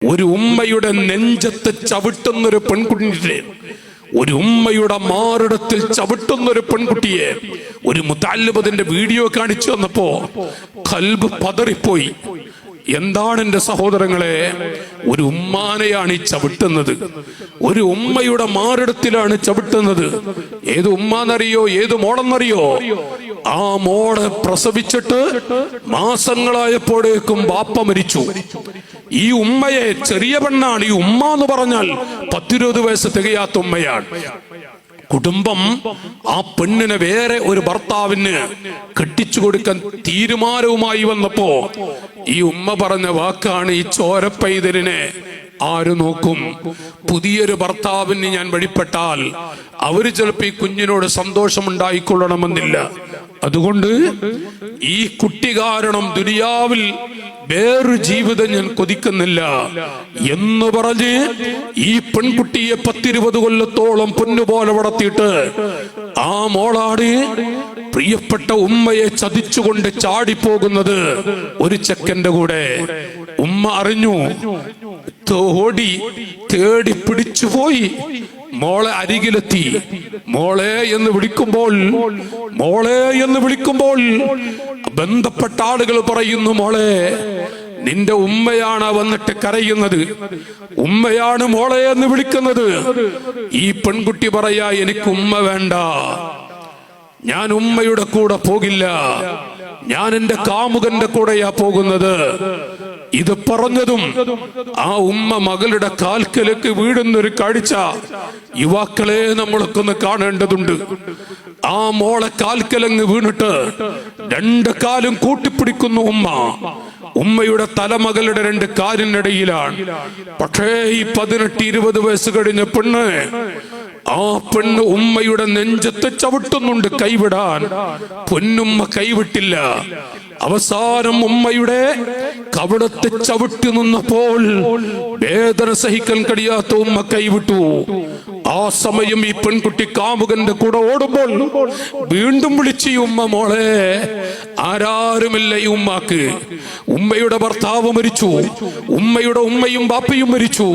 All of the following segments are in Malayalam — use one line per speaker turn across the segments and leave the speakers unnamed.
ഒരു ഉമ്മയുടെ നെഞ്ചത്ത് ചവിട്ടുന്നൊരു പെൺകുട്ടിയെ, ഒരു ഉമ്മയുടെ മാറിടത്തിൽ ചവിട്ടുന്നൊരു പെൺകുട്ടിയെ ഒരു മുതഅല്ലിമത്തിന്റെ വീഡിയോ കാണിച്ചു വന്നപ്പോ ഖൽബ് പതറിപ്പോയി. എന്താണ് എന്റെ സഹോദരങ്ങളെ, ഒരു ഉമ്മാനെയാണ് ഈ ചവിട്ടുന്നത്, ഒരു ഉമ്മയുടെ മാറിടത്തിലാണ് ചവിട്ടുന്നത്. ഏത് ഉമ്മാന്നറിയോ, ഏത് മോളെന്നറിയോ? ആ മോളെ പ്രസവിച്ചിട്ട് മാസങ്ങളായപ്പോഴേക്കും ബാപ്പ മരിച്ചു. ഈ ഉമ്മയെ, ചെറിയ പെണ്ണാണ് ഈ ഉമ്മ എന്ന് പറഞ്ഞാൽ, 10-20 വയസ്സ് തികയാത്ത ഉമ്മയാണ്. കുടുംബം ആ പെണ്ണിനെ വേറെ ഒരു ഭർത്താവിന് കെട്ടിച്ചു കൊടുക്കാൻ തീരുമാനവുമായി വന്നപ്പോ ഈ ഉമ്മ പറഞ്ഞ വാക്കാണ്, ഈ ചോരപ്പൈതലിനെ ആര് നോക്കും? പുതിയൊരു ഭർത്താവിന് ഞാൻ വഴിപ്പെട്ടാൽ അവര് ചിലപ്പോ ഈ കുഞ്ഞിനോട് സന്തോഷമുണ്ടായിക്കൊള്ളണമെന്നില്ല. അതുകൊണ്ട് ഈ കുട്ടി കാരണം ദുനിയാവിൽ വേറൊരു ജീവിതം ഞാൻ കൊതിക്കുന്നില്ല എന്ന് പറഞ്ഞ് ഈ പെൺകുട്ടിയെ 10-20 കൊല്ലത്തോളം പൊന്നുപോലെ വളർത്തിയിട്ട് ആ മോളാണ് പ്രിയപ്പെട്ട ഉമ്മയെ ചതിച്ചുകൊണ്ട് ചാടിപ്പോകുന്നത് ഒരു ചെക്കന്റെ കൂടെ. ഉമ്മ അറിഞ്ഞു, ഓടി തേടി പിടിച്ചുപോയി മോളെ അരികിലെത്തി. മോളെ എന്ന് വിളിക്കുമ്പോൾ ബന്ധപ്പെട്ട ആളുകൾ പറയുന്നു, മോളെ നിന്റെ ഉമ്മയാണ് വന്നിട്ട് കരയുന്നത്, ഉമ്മയാണ് മോളെ എന്ന് വിളിക്കുന്നത്. ഈ പെൺകുട്ടി പറയാ, എനിക്ക് ഉമ്മ വേണ്ട, ഞാൻ ഉമ്മയുടെ കൂടെ പോകില്ല, ഞാൻ എന്റെ കാമുകന്റെ കൂടെയാ പോകുന്നത്. ഇത് പറഞ്ഞതും ആ ഉമ്മ മകളുടെ കാൽക്കലേക്ക് വീഴുന്നൊരു കാഴ്ച യുവാക്കളെ നമ്മളൊക്കെ കാണേണ്ടതുണ്ട്. ആ മോളെ കാൽക്കലങ്ങ് വീണിട്ട് 2 കാലും കൂട്ടിപ്പിടിക്കുന്നു ഉമ്മ. ഉമ്മയുടെ തലമകളുടെ 2 കാലിനിടയിലാണ്. പക്ഷേ ഈ 18-20 വയസ്സ് കഴിഞ്ഞ പെണ്ണ്, ആ പെണ്ണ് ഉമ്മയുടെ നെഞ്ചത്ത് ചവിട്ടുന്നുണ്ട് കൈവിടാൻ. പൊന്നുമ്മ കൈവിട്ടില്ല. അവസാനം ഉമ്മയുടെ കവിടത്തെ ചവിട്ടി നിന്നപ്പോൾ വേദന സഹിക്കാൻ കഴിയാത്ത ഉമ്മ കൈവിട്ടു. ആ സമയം ഈ പെൺകുട്ടി കാമുകന്റെ കൂടെ ഓടുമ്പോൾ വീണ്ടും വിളിച്ചു, ഉമ്മ മോളെ. ആരാരുമില്ല ഈ ഉമ്മാക്ക്. ഉമ്മയുടെ ഭർത്താവ് മരിച്ചു, ഉമ്മയുടെ ഉമ്മയും ബാപ്പയും മരിച്ചു.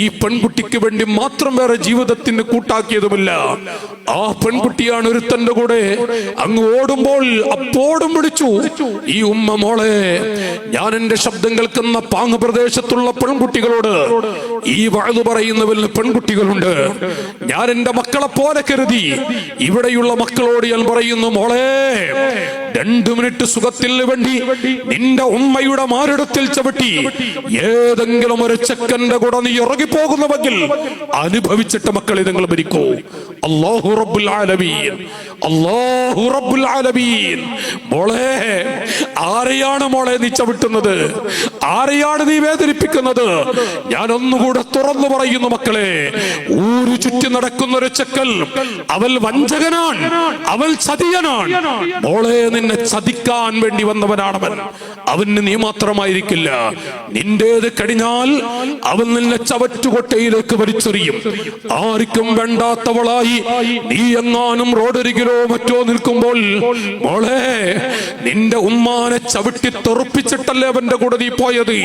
ഈ പെൺകുട്ടിക്ക് വേണ്ടി മാത്രം വേറെ ജീവിതത്തിന് കൂട്ടാക്കിയതുമില്ല. ആ പെൺകുട്ടിയാണ് ഒരുത്തന്റെ കൂടെ അങ്ങ് ഓടുമ്പോൾ അപ്പോഴും വിളിച്ചു, ഈ ഉമ്മ മോളെ. ഞാൻ എന്റെ ശബ്ദം കേൾക്കുന്ന പാങ്ങ് പ്രദേശത്തുള്ള പെൺകുട്ടികളോട് ഈ വഅദ് പറയുന്ന വല്ല പെൺകുട്ടികളുണ്ട്, ഞാൻ എന്റെ മക്കളെ പോലെ കരുതി ഇവിടെയുള്ള മക്കളോട് ഞാൻ പറയുന്നു, മോളെ 2 മിനിറ്റ് സുഖത്തിന് വേണ്ടി നിന്റെ ഉമ്മയുടെ മാറിടത്തിൽ ചവിട്ടി ഏതെങ്കിലും ഒരു ചെക്കന്റെ കൂടെ നീ ഇറങ്ങിപ്പോകുന്നുവെങ്കിൽ അനുഭവിച്ചിട്ട് മക്കളെ നിങ്ങൾ മരിക്കൂ. അല്ലാഹു റബ്ബുൽ ആലമീൻ, അല്ലാഹു റബ്ബുൽ ആലമീൻ. മോളെ, ആരെയാണ് മോളെ നീ ചവിട്ടുന്നത്? ആരെയാണ് നീ വേദനിപ്പിക്കുന്നത്? ഞാൻ ഒന്നുകൂടെ തുറന്നു പറയുന്നു മക്കളെ, ഊരു ചുറ്റി നടക്കുന്ന ഒരു ചെക്കൽ, അവൽ വഞ്ചകനാണ്, അവൽ ചതിയനാണ്. മോളെ, നിന്നെ ചതിക്കാൻ വേണ്ടി വന്നവനാണവൻ. അവന് നീ മാത്രമായിരിക്കില്ല, നിന്റേത് കഴിഞ്ഞാൽ അവൻ നിന്നെ ചവറ്റുകൊട്ടയിലേക്ക് വലിച്ചെറിയും. ആർക്കും വേണ്ടാത്തവളായി നീ എങ്ങാനും റോഡരികിലോ മറ്റോ നിൽക്കുമ്പോൾ, മോളെ, നിന്റെ ഉമ്മാനെ ചവിട്ടി തെറുപ്പിച്ചിട്ടല്ലേ അവന്റെ കൂടെ നീ പോയത്.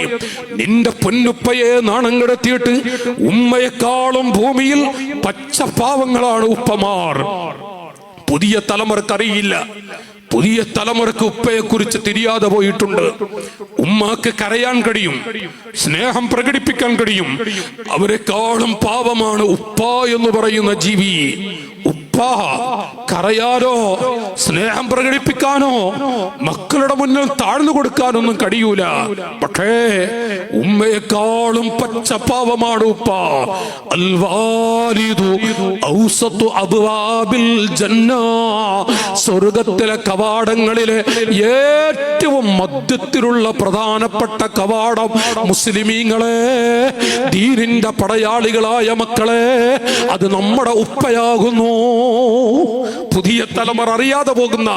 നിന്റെ പൊന്നുപ്പയെ നാണം കെടുത്തിയിട്ട് ഉമ്മയെക്കാളും ഭൂമിയിൽ പച്ചപ്പാവങ്ങളാണ് ഉപ്പമാർ. പുതിയ തലമുറക്കറിയില്ല, പുതിയ തലമുറക്ക് ഉപ്പയെ കുറിച്ച് തിരിയാതെ പോയിട്ടുണ്ട്. ഉമ്മാക്ക് കരയാൻ കഴിയും, സ്നേഹം പ്രകടിപ്പിക്കാൻ കഴിയും. അവരെക്കാളും പാവമാണ് ഉപ്പ എന്ന് പറയുന്ന ജീവി. ഉപ്പ കരയാനോ സ്നേഹം പ്രകടിപ്പിക്കാനോ മക്കളുടെ മുന്നിൽ താഴ്ന്നു കൊടുക്കാനൊന്നും കഴിയൂല. പക്ഷേ ഉമ്മയെക്കാളും പച്ചപ്പാവമാണ് ഉപ്പ. അൽവാലിദു ഔസതു അബ്വാബിൽ ജന്ന, സ്വർഗ്ഗത്തിലെ കവാടങ്ങളിലെ ഏറ്റവും മധ്യത്തിലുള്ള പ്രധാനപ്പെട്ട കവാടം. മുസ്ലിമീങ്ങളെ, ദീനിന്റെ പടയാളികളായ മക്കളെ, അത് നമ്മുടെ ഉപ്പയാകുന്നു. പുതിയ തലമുറ അറിയാതെ പോകുന്ന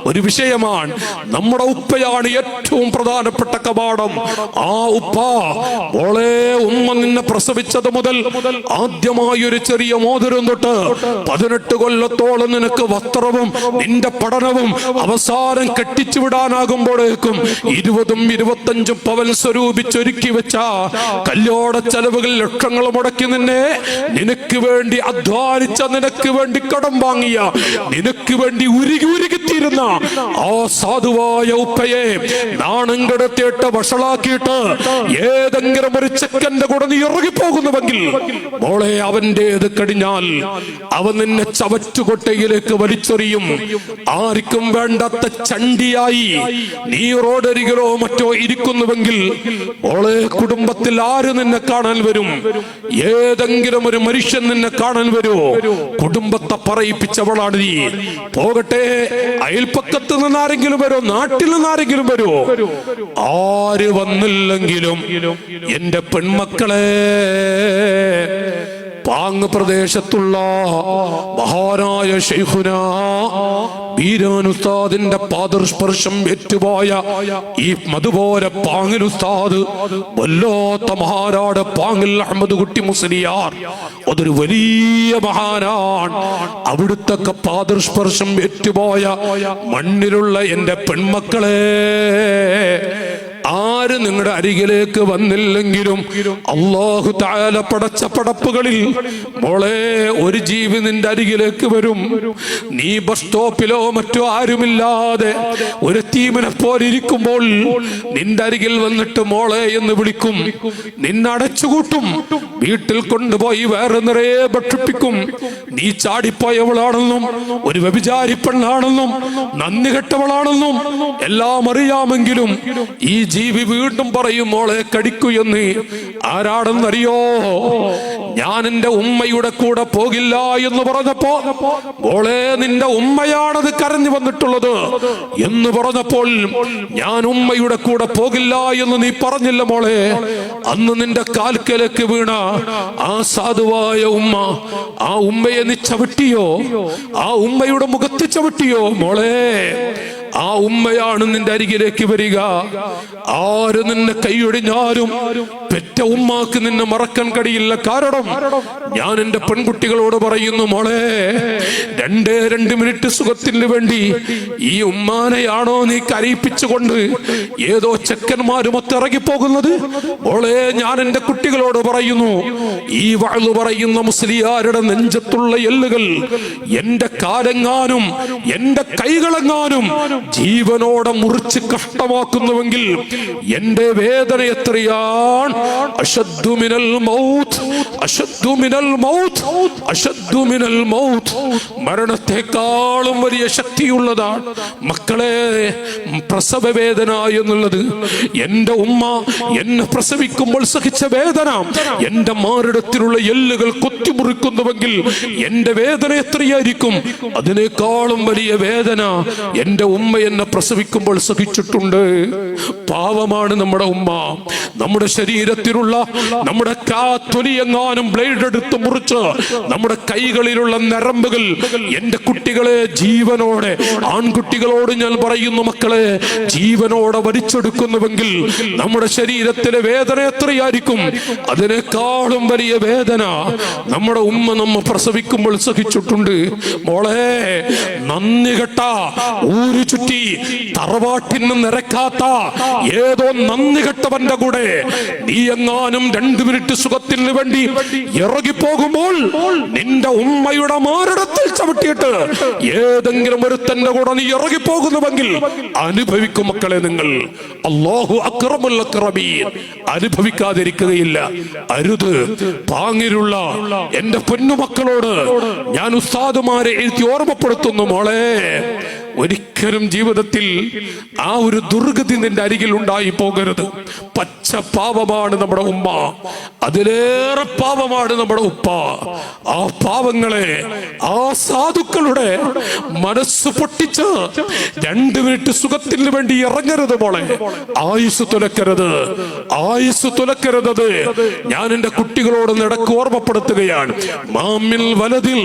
ഒരു വിഷയമാണ്. നമ്മുടെ ഉപ്പയാണ് ഏറ്റവും പ്രധാനപ്പെട്ട കവാടം. ആ ഉപ്പ, മോളെ, ഉമ്മ നിന്നെ പ്രസവിച്ചത് മുതൽ ആദ്യമായി ഒരു ചെറിയ മോതിരം തൊട്ട് 18 കൊല്ലത്തോളം നിനക്ക് വസ്ത്രവും നിന്റെ പഠനവും അവസാനം കെട്ടിച്ചു വിടാനാകുമ്പോഴേക്കും 20-25 പവൻ സ്വരൂപിച്ചൊരുക്കി വെച്ച കല്യാണ ചെലവുകൾ ലക്ഷങ്ങൾ മുടക്കി നിനക്ക് വേണ്ടി അധ്വാനിച്ച, നിനക്ക് വേണ്ടി കടം വാങ്ങിയ, നിനക്ക് വേണ്ടി ഉരുകിത്തീരുന്ന ആ സാധുവായ ഉപ്പയെ നാണം കെടുത്തിയിട്ട് വഷളാക്കിയിട്ട് ഏതെങ്കിലും ഒരു ചെക്കന്റെ കൂടെ നീ ഇറങ്ങിപ്പോകുന്നുവെങ്കിൽ മോളെ, അവന്റേത് കഴിഞ്ഞാൽ അവൻ നിന്നെ ചവറ്റുകൊട്ടയിലേക്ക് വലിച്ചെറിയും. ആർക്കും വേണ്ടാത്ത ചണ്ടിയായി നീ റോഡരികിലോ മറ്റോ ഇരിക്കുന്നുവെങ്കിൽ മോളെ, കുടുംബത്തിൽ ആര് നിന്നെ കാണാൻ വരും? ഏതെങ്കിലും ഒരു മനുഷ്യൻ നിന്നെ കാണാൻ വരുമോ? കുടുംബത്തെ പറയിപ്പിച്ചവളാണ് നീ. പോകട്ടെ, അയൽപ്പക്കത്ത് നിന്നാരെങ്കിലും വരുമോ? നാട്ടിൽ നിന്നാരെങ്കിലും വരുമോ? ആര് വന്നില്ലെങ്കിലും എന്റെ പെൺമക്കളെ, പാങ് പ്രദേശത്തുള്ള മഹാനായ ശൈഖുനാ ബീരാൻ ഉസ്താദിന്റെ പാദസ്പർശം ഏറ്റുപോയ ഈ മധുപോലെ പാങ്ങിൽ ഉസ്താദ്, വല്ലാത്ത മഹാനാട് പാങ്ങിൽ അഹമ്മദ് കുട്ടി മുസ്ലിയാർ, അതൊരു വലിയ മഹാനാണ്. അവിടുത്തെ പാദസ്പർശം ഏറ്റുപോയ മണ്ണിലുള്ള എന്റെ പെൺമക്കളെ, ആര് നിങ്ങളുടെ അരികിലേക്ക് വന്നില്ലെങ്കിലും അല്ലാഹു തആല പടച്ച പടപ്പുകളിൽ മോളെ ഒരു ജീവി നിന്റെ അരികിലേക്ക് വരും. നീ ബസ് സ്റ്റോപ്പിലോ മറ്റോ ആരുമില്ലാതെ ഒരു തീമനെ പോലെ ഇരിക്കുമ്പോൾ നിന്റെ അരികിൽ വന്നിട്ട് മോളെ എന്ന് വിളിക്കും. നിന്നടച്ചുകൂട്ടും, വീട്ടിൽ കൊണ്ടുപോയി വേറെ നിറയെ ഭക്ഷിപ്പിക്കും. നീ ചാടിപ്പോയവളാണെന്നും ഒരു വ്യഭിചാരി പെണ്ണാണെന്നും നന്ദി കെട്ടവളാണെന്നും എല്ലാം അറിയാമെങ്കിലും ഈ ജീവി വീണ്ടും പറയും മോളെ കടിക്കൂ എന്ന്. ആരാണെന്നറിയോ? ഞാൻ എന്റെ ഉമ്മയുടെ കൂടെ പോകില്ല എന്ന് പറഞ്ഞപ്പോ, മോളെ നിന്റെ ഉമ്മയാണത് കരഞ്ഞു വന്നിട്ടുള്ളത് എന്ന് പറഞ്ഞപ്പോൾ, ഞാൻ ഉമ്മയുടെ കൂടെ പോകില്ല എന്ന് നീ പറഞ്ഞില്ല മോളെ. അന്ന് നിന്റെ കാൽക്കലേക്ക് വീണ ആ സാധുവായ ഉമ്മ, ആ ഉമ്മയെ നീ ചവിട്ടിയോ? ആ ഉമ്മയുടെ മുഖത്ത് ചവിട്ടിയോ മോളെ? ആ ഉമ്മയാണ് നിന്റെ അരികിലേക്ക് വരിക. ആര് നിന്നെ കൈയൊടിഞ്ഞാലും പെറ്റ ഉമ്മാക്ക് നിന്നെ മറക്കാൻ കഴിയില്ല. കാരണം ഞാൻ എന്റെ പെൺകുട്ടികളോട് പറയുന്നു, മോളെ, 2 മിനിറ്റ് സുഖത്തിന് വേണ്ടി ഈ ഉമ്മാനെയാണോ നീ കരയിപ്പിച്ചുകൊണ്ട് ഏതോ ചെക്കന്മാരുമൊത്ത് ഇറങ്ങിപ്പോകുന്നത്? മോളെ, ഞാൻ എന്റെ കുട്ടികളോട് പറയുന്നു, ഈ വഅ്ള് പറയുന്ന മുസ്ലിയാരുടെ നെഞ്ചത്തുള്ള എല്ലുകൾ എന്റെ കാലെങ്ങാനും എന്റെ കൈകളെങ്ങാനും ജീവനോടെ മുറിച്ച് കഷ്ടമാക്കുന്നുവെങ്കിൽ എന്റെ വേദന എത്രയാണ്? അശദ്ദു മിനൽ മൗത്ത്, അശദ്ദു മിനൽ മൗത്ത്, അശദ്ദു മിനൽ മൗത്ത്. മരണത്തെക്കാളും വലിയ ശക്തിയുള്ളതാണ് മക്കളെ പ്രസവ വേദന എന്നുള്ളത്. എന്റെ ഉമ്മ എന്നെ പ്രസവിക്കുമ്പോൾ സഹിച്ച വേദന എന്റെ മാറിടത്തിലുള്ള എല്ലുകൾ കൊത്തിമുറിക്കുന്നുവെങ്കിൽ എന്റെ വേദന എത്രയായിരിക്കും? അതിനേക്കാളും വലിയ വേദന എന്റെ ഉമ്മ എന്നെ പ്രസവിക്കുമ്പോൾ സഹിച്ചിട്ടുണ്ട്. പാവമാണ് നമ്മുടെ ഉമ്മ. നമ്മുടെ ശരീരത്തിലുള്ള നമ്മുടെ തൊലിയെങ്ങാനും ബ്ലേഡ് എടുത്ത് മുറിച്ച് നമ്മുടെ കൈകളിലുള്ള നരമ്പുകൾ എന്റെ കുട്ടികളെ ജീവനോടെ, ആൺകുട്ടികളോട് ഞാൻ പറയുന്നു മക്കളെ, ജീവനോടെ വലിച്ചെടുക്കുന്നുവെങ്കിൽ നമ്മുടെ ശരീരത്തിലെ വേദന എത്രയായിരിക്കും? അതിനേക്കാളും വലിയ വേദന നമ്മുടെ ഉമ്മ നമ്മ പ്രസവിക്കുമ്പോൾ സഹിച്ചിട്ടുണ്ട്. മോളെ, നന്ദി കെട്ട ഊരു ചുറ്റി തറവാട്ടിന് നിരക്കാത്ത ഏതോ നന്ദി കെട്ടവന്റെ കൂടെ നീ എങ്ങാനും 2 മിനിറ്റ് സുഖത്തിന് വേണ്ടി ഇറങ്ങിപ്പോകുമ്പോൾ നിന്റെ ഉമ്മയുടെ മാറിടത്തിൽ ചവിട്ടിയിട്ട് ഏതെങ്കിലും ഒരുത്തന്റെ കൂടെ നീ ഇറങ്ങിപ്പോകുന്നുവെങ്കിൽ അനുഭവിക്കും മക്കളെ നിങ്ങൾ. അല്ലാഹു അക്റമുൽ അക്റമീൻ. അനുഭവിക്കാതിരിക്കുകയില്ല. അരുത്. പാങ്ങിലുള്ള എന്റെ പൊന്നുമക്കളോട് ഞാൻ ഉസ്താദുമാരെ എഴുതി ഓർമ്മപ്പെടുത്തുന്നു, മോളെ, ഒരിക്കലും ജീവിതത്തിൽ ആ ഒരു ദുർഗതി നിന്റെ അരികിൽ ഉണ്ടായി പോകരുത്. പച്ച പാവമാണ് നമ്മുടെ ഉമ്മ, അതിലേറെ പാവമാണ് നമ്മുടെ ഉപ്പ. ആ പാവങ്ങളെ, ആ സാധുക്കളുടെ മനസ്സ് പൊട്ടിച്ച് 2 മിനിറ്റ് സുഖത്തിന് വേണ്ടി ഇറങ്ങരുത് മോളെ. ആയുസ് തുലക്കരുത്, ആയുസ് തുലക്കരുത്. ഞാൻ എന്റെ കുട്ടികളോട് നടക്ക് ഓർമ്മപ്പെടുത്തുകയാണ്. മാമിൽ വലതിൽ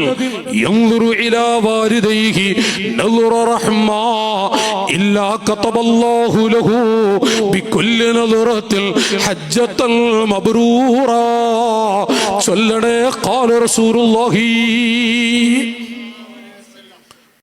യൻദുറു ഇലാ വാലിദൈഹി നദറ റഹ്മ ഇല്ലാ കതബല്ലാഹു ലഹു ബികുല്ലി നദറത്തിൽ ഹജ്ജത്തൽ മബ്റൂറ. ചൊല്ലണേ ഖാല റസൂലുള്ളാഹി